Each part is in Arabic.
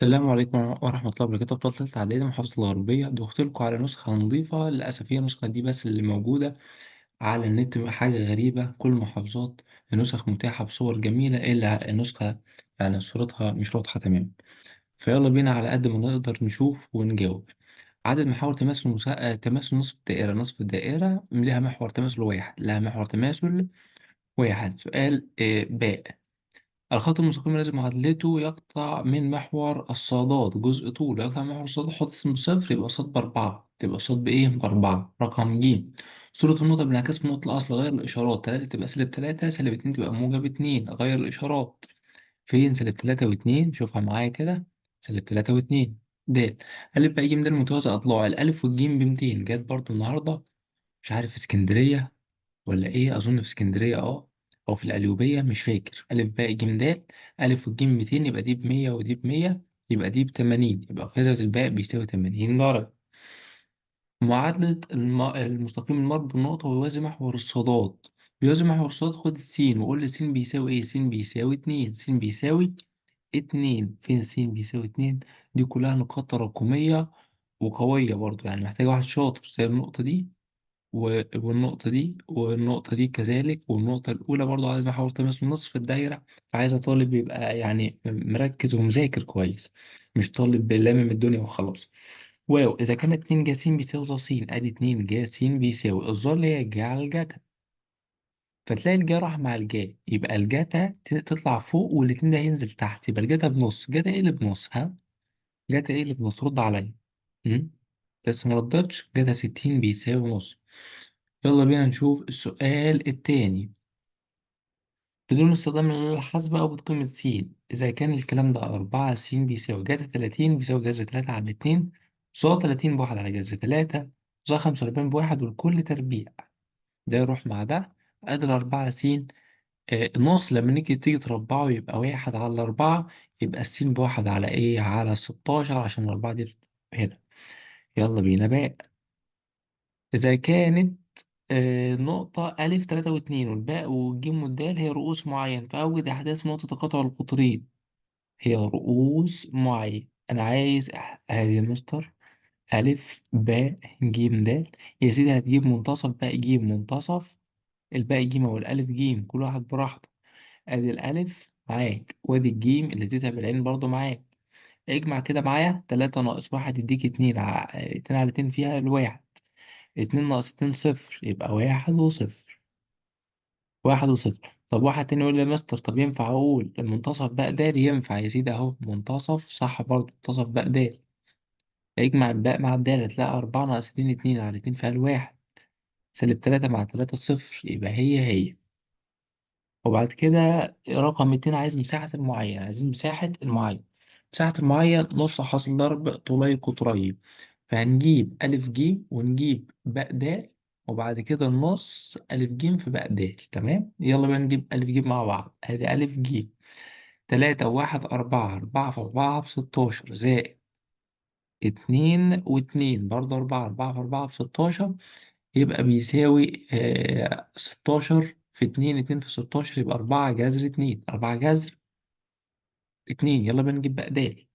السلام عليكم ورحمة الله وبركاته. أبطال تالتة إعدادي محافظة الغربية ضفت لكم على نسخة نظيفة. للأسف هي النسخة دي بس اللي موجودة على النت، حاجة غريبة. كل المحافظات النسخ متاحة بصور جميلة إلا النسخة يعني صورتها مش واضحة تمام. فيلا بينا على قد ما نقدر نشوف ونجاوب. عدد محاور تماثل تماثل نصف الدائرة. نصف الدائرة لها محور تماثل واحد، لها محور تماثل واحد. سؤال باء. الخط المستقيم الذي معادلته يقطع من محور الصادات جزء طول، يقطع من محور الصادات. حط اسم صفر يبقى صاد بأربعة، تبقى صاد بإيه؟ بأربعة. رقم ج. صورة النقطة بانعكاس من نقطة الأصل. غير الإشارات. تلاتة تبقى سالب تلاتة، سالب اتنين تبقى موجب اتنين. غير الإشارات. فين سالب تلاتة واتنين؟ شوفها معايا كده. سالب تلاتة واتنين. د. ألف بقى ج د المتوازي أضلاع. الألف والجيم بمتين. جت برضو النهاردة. مش عارف اسكندرية ولا ايه، اظن في اسكندريه او في القليوبيه، مش فاكر. الف باء ج د. الف والجيم 200، يبقى دي ب 100 ودي ب 100، يبقى دي ب 80. يبقى كذا الباء بيساوي 80 درجه. معادله المستقيم المر بالنقطه ويوازي محور الصادات. بيوازي محور الصادات. خد السين وقول لي س بيساوي ايه. س بيساوي 2. س بيساوي 2. فين س بيساوي 2؟ دي كلها نقاط تراكميه وقويه برضو، يعني محتاجه واحد شاطر زي النقطه دي والنقطة دي والنقطة دي كذلك. والنقطة الأولى برضو عايز محاور تماس نصف الدايرة. فعايزة طالب يبقى يعني مركز ومذاكر كويس، مش طالب لامم الدنيا وخلاص. واو. إذا كانت 2 ج س بيساوي ظ س، أدي 2 ج س بيساوي الظا اللي هي الجا على الجتا. فتلاقي الجا راح مع الجا، يبقى الجتا تطلع فوق والاتنين ده هينزل تحت. يبقى الجتا بنص. جتا ايه اللي بنص؟ ها؟ جتا ايه اللي بنص؟ رد عليا. م? لسه مردتش. جتا 60 بيساوي نص. يلا بينا نشوف السؤال التاني. بدون استخدام الآلة الحاسبة أو بقيمة س، إذا كان الكلام ده 4 س بيساوي جذر 30 بيساوي جذر 3 على 2، ظا 30 بواحد على جذر 3، ظا 45 بواحد، والكل تربيع. ده يروح مع ده. أدي 4 س. النص لما تيجي تربعه يبقى واحد على 4. يبقى السين بواحد على إيه؟ على 16، عشان الأربعة دي هنا. يلا بينا بقى. إذا كانت نقطة ألف تلاتة واتنين والباء والجيم والدال هي رؤوس معين، فأوجد أحداث نقطة تقاطع القطرين. هي رؤوس معين. أنا عايز هذه يا مستر. ألف باء جيم دال. يا سيدي هتجيب منتصف باء جيم منتصف الباء جيم والألف جيم، كل واحد براحته. أدي الألف معاك، وأدي الجيم اللي تتعب العين برضه معاك. اجمع كده معايا. تلاتة ناقص واحد يديك اتنين. اتنين على اتنين فيها الواحد. اتنين ناقص اتنين صفر، يبقى واحد وصفر. واحد وصفر. طب واحد تاني يقول لي يا مستر، طب ينفع أقول المنتصف باء دال؟ ينفع يا سيدي أهو. منتصف صح برضه، منتصف باء دال. اجمع الباء مع الدال هتلاقي أربعة ناقص اتنين اتنين على اتنين فيها الواحد. سالب تلاتة مع تلاتة صفر، يبقى هي. وبعد كده رقم 200 عايز مساحة المعين. عايزين مساحة المعين. مساحة المعين نص حاصل ضرب طولي قطرين. فهنجيب ألف ج ونجيب باء د، وبعد كده النص ألف ج في باء د. تمام. يلا بقى نجيب ألف ج مع بعض. أدي ألف ج. تلاتة وواحد أربعة. أربعة في أربعة بستاشر، زائد اتنين واتنين برضه أربعة. أربعة في أربعة بستاشر، يبقى بيساوي 16 في اتنين. اتنين في 16 يبقى 4 جذر اتنين. 4 جذر اتنين. يلا بقى نجيب بقى د.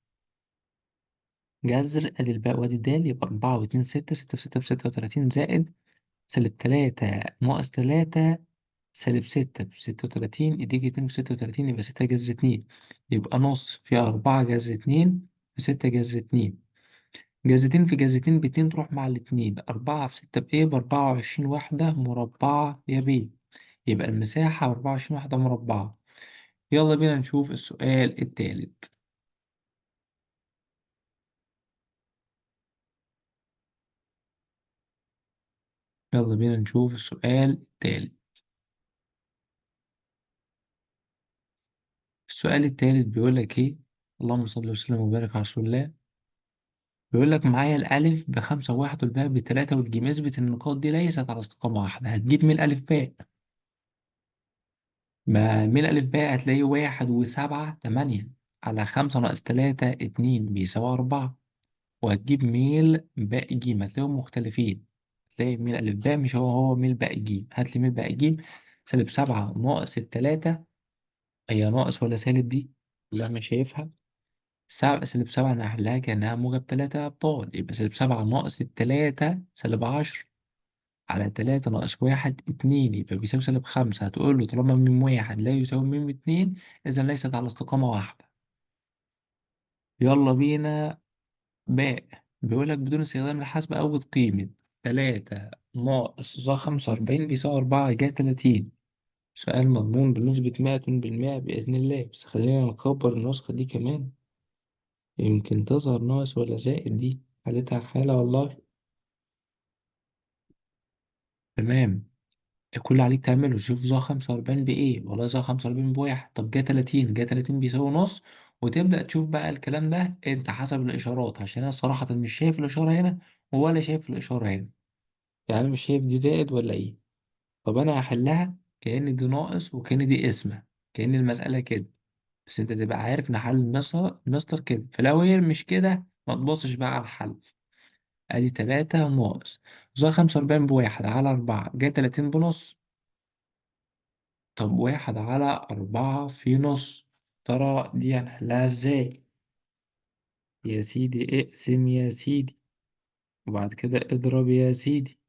جذر ادي الباء وادي الدال، يبقى 4 واتنين ستة. ستة في ستة بستة وتلاتين، زائد سالب تلاتة ناقص تلاتة سالب ستة بستة وتلاتين، يديك اتنين في ستة وتلاتين، يبقى ستة جذر اتنين. يبقى نص فيها 4 جذر اتنين في ستة جذر اتنين. جذرتين في جذرتين باتنين تروح مع الاتنين. أربعة في ستة بإيه؟ بأربعة وعشرين وحدة مربعة يا بيه. يبقى المساحة 24 وحدة مربعة. يلا بينا نشوف السؤال التالت. يلا بينا نشوف السؤال التالت. السؤال التالت بيقول لك إيه؟ اللهم صل وسلم وبارك على رسول الله. بيقول لك معايا الألف بخمسة وواحد والباء بتلاتة والجيم. اثبت إن النقاط دي ليست على استقامة واحدة. هتجيب مين ألف باء؟ ما مين ألف باء هتلاقيه واحد وسبعة تمانية على خمسة ناقص تلاتة اتنين بيساوي أربعة. وهتجيب ميل باء جيم هتلاقيهم مختلفين. هتلاقي ميل ألف باء مش هو ميل باء جيم. هات لي ميل باء جيم. سالب سبعة ناقص التلاتة. هي ناقص ولا سالب دي؟ لا مش شايفها. سالب 7 أنا هحلها كأنها موجب 3 يا أبطال، يبقى -7 ناقص ال3 -10 على 3 ناقص 1 2، يبقى بيساوي -5. هتقول له طالما م1 لا يساوي م2 إذا ليست على استقامة واحدة. يلا بينا. باء. بيقول لك بدون استخدام الحاسب أوجد قيمة 3 ناقص ظا 45 بيساوي 4 جا 30. سؤال مضمون بنسبة 100% بإذن الله، بس خلينا نكبر النسخة دي كمان، يمكن تظهر ناقص ولا زائد، دي حالتها حالة والله. تمام. كل اللي عليك تعمله شوف ظا 45 بإيه، والله ظا 45 بواحد، طب جا 30، جا 30 بيساوي نص، وتبدأ تشوف بقى الكلام ده أنت حسب الإشارات، عشان أنا صراحة مش شايف الإشارة هنا ولا شايف الإشارة هنا، يعني أنا مش شايف دي زائد ولا إيه. طب أنا هحلها كأن دي ناقص وكأن دي قسمة، كأن المسألة كده، بس أنت تبقى عارف إن حل المستر كده، فلو هي مش كده ما تبصش بقى على الحل. أدي 3 ناقص ظا 45 بواحد على 4 جا 30 بنص. طب 1/4 في نص، ترى دي هنحلها ازاي؟ يا سيدي اقسم يا سيدي، وبعد كده اضرب يا سيدي،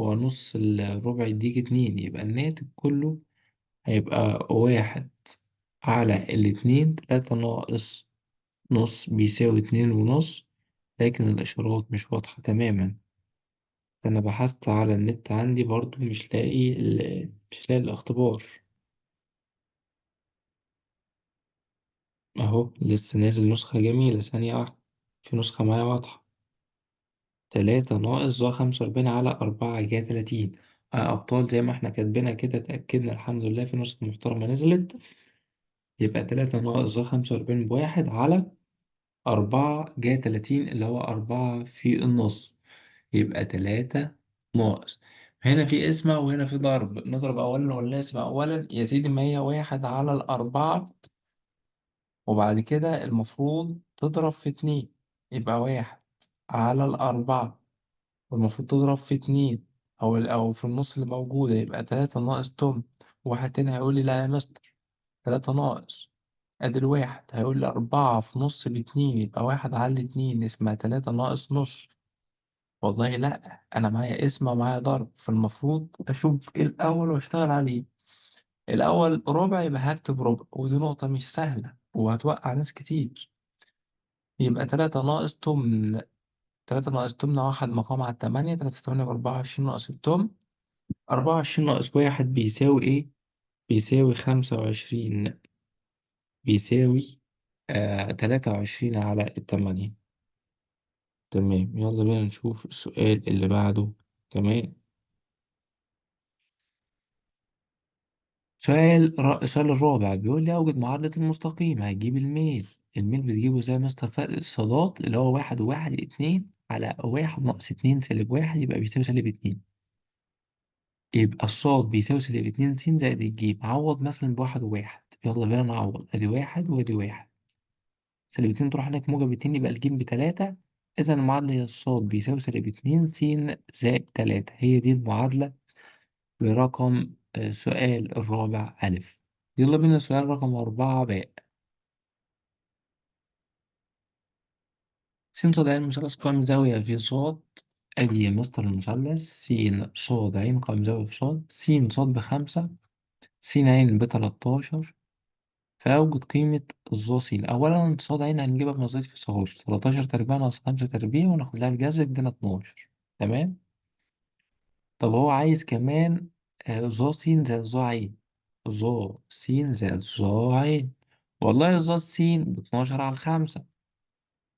هو نص الربع يديك 2، يبقى الناتج كله هيبقى 1/2، 3 ناقص نص بيساوي 2 ونص، لكن الإشارات مش واضحة تماما. أنا بحثت على النت عندي برضو مش لاقي الاختبار. أهو لسه نازل نسخة جميلة، ثانية واحدة، في نسخة معايا واضحة. 3 ناقص ظا 45 على 4 جا 30. أبطال زي ما احنا كاتبينها كده، اتأكدنا الحمد لله في نسخة محترمة نزلت. يبقى 3 ناقص ظا 45 بواحد على 4 جا 30 اللي هو 4 في النص، يبقى 3 ناقص. هنا في قسمة وهنا في ضرب، نضرب أولا ولا نقسم أولا يا سيدي؟ ما هي 1/4، وبعد كده المفروض تضرب في 2، يبقى 1/4، والمفروض تضرب في 2 أو في النص اللي موجودة، يبقى 3 ناقص واحد تاني هيقول لي لا يا مستر، 3 ناقص أدي الواحد، هيقول لي 4 في نص ب2، يبقى 1/2 اسمها 3 ناقص نص. والله لأ، أنا معايا اسم ومعايا ضرب، فالمفروض أشوف إيه الأول وأشتغل عليه. الأول ربع، يبقى هكتب ربع، ودي نقطة مش سهلة وهتوقع ناس كتير. يبقى 3 ناقص 8، 3 ناقص 8 واحد مقام على 8، 3 في 8 ب24 ناقص التمن، 24 ناقص واحد بيساوي إيه؟ بيساوي 25، بيساوي 23 على 8. تمام، يلا بينا نشوف السؤال اللي بعده كمان. السؤال الرابع بيقول لي أوجد معادلة المستقيم، هجيب الميل. الميل بتجيبه زي مستر فرق الصادات اللي هو 1 و1 2 على 1 ناقص 2 سالب 1، يبقى بيساوي -2. يبقى الصاد بيساوي -2 س زائد الجيم، عوض مثلا ب1 و1. يلا بينا نعوض، أدي 1 وأدي 1، -2 تروح هناك موجب 2، يبقى الجيم ب3. إذا المعادلة هي الصاد بيساوي -2 س زائد 3، هي دي المعادلة لرقم سؤال الرابع ألف. يلا بينا سؤال رقم 4 باء. س ص ع مثلث قائم زاوية في صاد. أدي مستر المثلث س ص ع قائم زاوية في صاد، س ص ب5، س ع ب13، فأوجد قيمة الظا س. أولا ص ع هنجيبها بنظرية فيثاغورس، 13 تربيع ناقص 5 تربيع وناخد لها الجذر ادينا 12. تمام. طب هو عايز كمان ظا س زائد ظا ع، ظا س زائد ظا ع. والله ظا س ب12 على 5،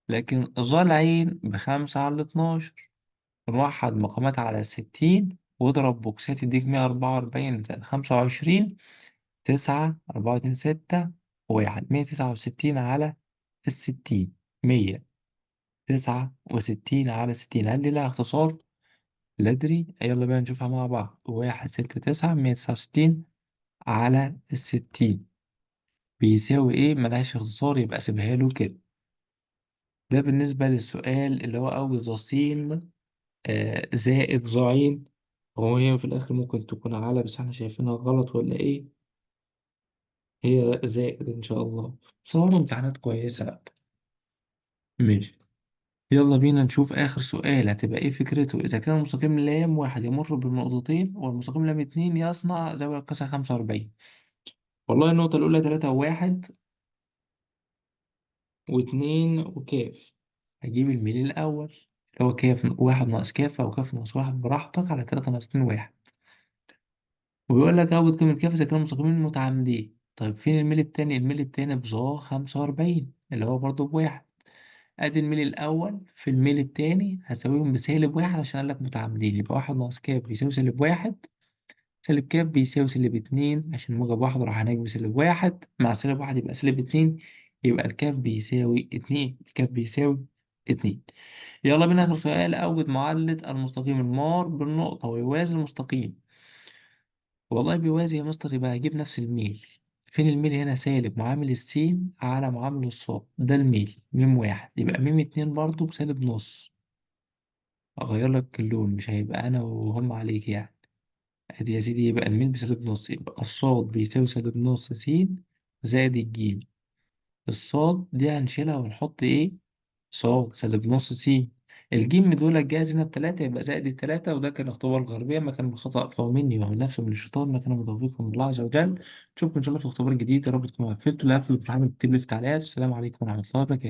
لكن ظا العين ب5 على 12. نوحد مقامات على 60 واضرب بوكسات يديك 144 زائد 25، 9 4 2 6 1، 169 على 60، 169 على 60. هل دي لها اختصار؟ لا أدري، يلا بينا نشوفها مع بعض. 1 6 9 169 على 60 بيساوي إيه؟ ملهاش اختصار، يبقى سيبها له كده. ده بالنسبة للسؤال اللي هو أوجد ظا زائد ظا. هو هي في الآخر ممكن تكون على، بس احنا شايفينها غلط ولا إيه؟ هي زائد إن شاء الله، بس هو امتحانات كويسة. ماشي. يلا بينا نشوف آخر سؤال هتبقى إيه فكرته. إذا كان المستقيم لام واحد يمر بالنقطتين والمستقيم لام اتنين يصنع زاوية قياسها 45. والله النقطة الأولى تلاتة وواحد واتنين وكاف. هجيب الميل الأول اللي هو كاف واحد ناقص كاف أو كاف ناقص واحد براحتك على تلاتة ناقص اتنين واحد. وبيقول لك أوجد قيمة كاف إذا كانوا مستقيمين متعامدين. طيب فين الميل التاني؟ الميل التاني بظا 45 اللي هو برضه بواحد. أدي الميل الأول في الميل التاني هساويهم بسالب واحد عشان قال لك متعامدين، يبقى واحد ناقص كاف بيساوي سالب واحد. سالب كاف بيساوي سالب اتنين عشان موجب واحد راح هناك بسالب واحد مع سالب واحد يبقى سالب اتنين. يبقى الكاف بيساوي اتنين، الكاف بيساوي اتنين. يلا بينا آخر سؤال. أوجد معادلة المستقيم المار بالنقطة ويوازي المستقيم. والله بيوازي يا مستر يبقى هجيب نفس الميل. فين الميل هنا؟ سالب معامل السين على معامل الصاد، ده الميل ميم واحد، يبقى ميم اتنين برضه بسالب نص. أغير لك اللون مش هيبقى أنا وهم عليك يعني. أدي يا سيدي يبقى الميل بسالب نص، يبقى الصاد بيساوي سالب نص س زائد الجيم. الصاد دي هنشيلها ونحط إيه؟ صاد سالب نص س. الجيم دول جاهز هنا بتلاتة يبقى زائد التلاتة، وده كان اختبار الغربية ما كان بخطأ فهو مني ومن نفسه من الشيطان ما كان متوفيق من الله عز وجل. نشوفكم إن شاء الله في اختبار جديد، يا رب تكونوا قفلتوا اللي قفل الامتحان، بتكتب لي في التعليقات. السلام عليكم ورحمة الله وبركاته.